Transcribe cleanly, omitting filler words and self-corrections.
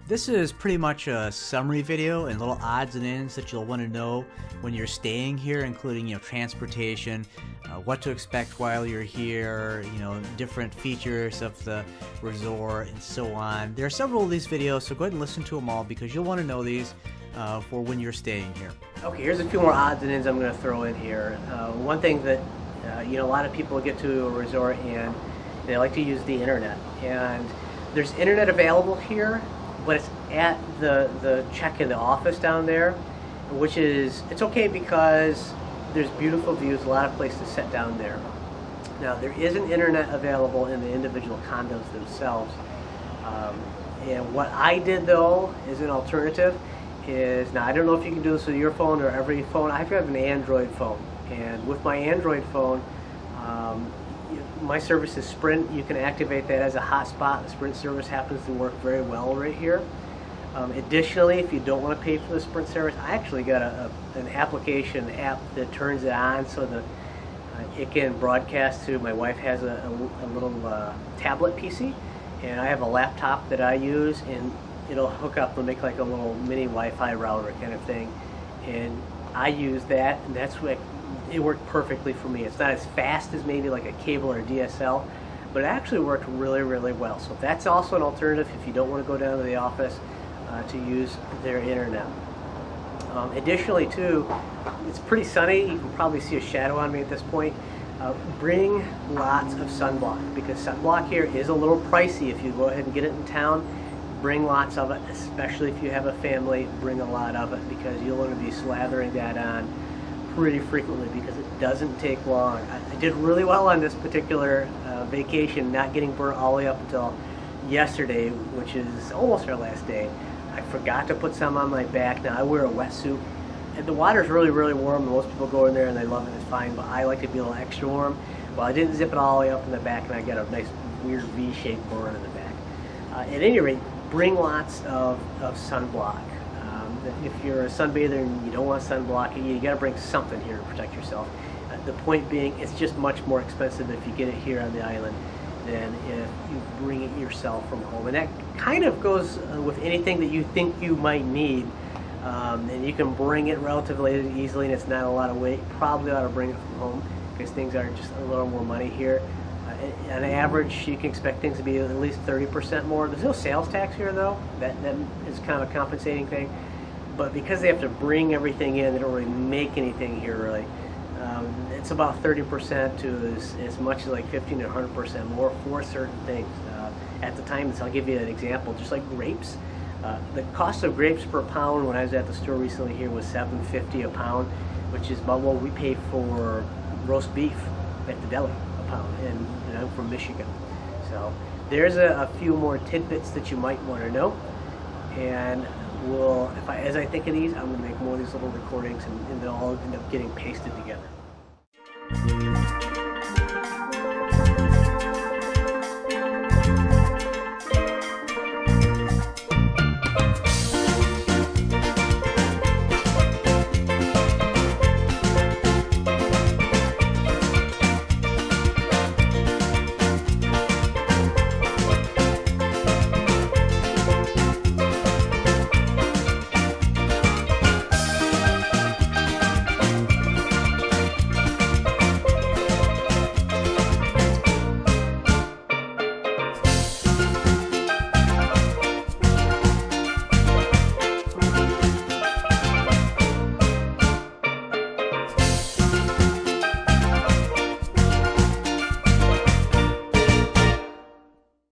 This is pretty much a summary video and little odds and ends that you'll want to know when you're staying here, including transportation, what to expect while you're here, different features of the resort and so on. There are several of these videos, so go ahead and listen to them all because you'll want to know these for when you're staying here. Okay, here's a few more odds and ends I'm going to throw in here. One thing that a lot of people get to a resort and they like to use the internet, and there's internet available here, but it's at the check-in, the office down there, which is, it's okay because there's beautiful views, a lot of places to sit down there. Now, there is an internet available in the individual condos themselves. And what I did, though, is an alternative, is, now I don't know if you can do this with your phone or every phone. I have an Android phone, and with my Android phone, my service is Sprint. You can activate that as a hotspot. The Sprint service happens to work very well right here. Additionally, if you don't want to pay for the Sprint service, I actually got an application app that turns it on so that it can broadcast to, my wife has a little tablet PC, and I have a laptop that I use, and it'll hook up and make like a little mini Wi-Fi router kind of thing, and I use that, and that's what it worked perfectly for me. It's not as fast as maybe like a cable or a DSL, but it actually worked really, really well. So that's also an alternative if you don't want to go down to the office to use their internet. Additionally, too, it's pretty sunny. You can probably see a shadow on me at this point. Bring lots of sunblock, because sunblock here is a little pricey. If you go ahead and get it in town, bring lots of it, especially if you have a family. Bring a lot of it because you'll want to be slathering that on pretty frequently because it doesn't take long. I did really well on this particular vacation, not getting burnt all the way up until yesterday, which is almost our last day. I forgot to put some on my back. Now I wear a wetsuit, and the water's really, really warm. Most people go in there and they love it, it's fine, but I like to be a little extra warm. Well, I didn't zip it all the way up in the back, and I got a nice weird V-shaped burn in the back. At any rate, bring lots of sunblock. If you're a sunbather and you don't want sunblock, you got to bring something here to protect yourself. The point being, it's just much more expensive if you get it here on the island than if you bring it yourself from home. And that kind of goes with anything that you think you might need. And you can bring it relatively easily and it's not a lot of weight. Probably ought to bring it from home because things are just a little more money here. On average, you can expect things to be at least 30% more. There's no sales tax here, though. That is kind of a compensating thing. But because they have to bring everything in, they don't really make anything here, really. It's about 30% to as much as like 15 to 100% more for certain things. At the time, I'll give you an example, just like grapes. The cost of grapes per pound when I was at the store recently here was $7.50 a pound, which is about what we pay for roast beef at the deli a pound, and I'm from Michigan. So there's a few more tidbits that you might want to know, and as I think of these, I'm going to make more of these little recordings, and they'll all end up getting pasted together.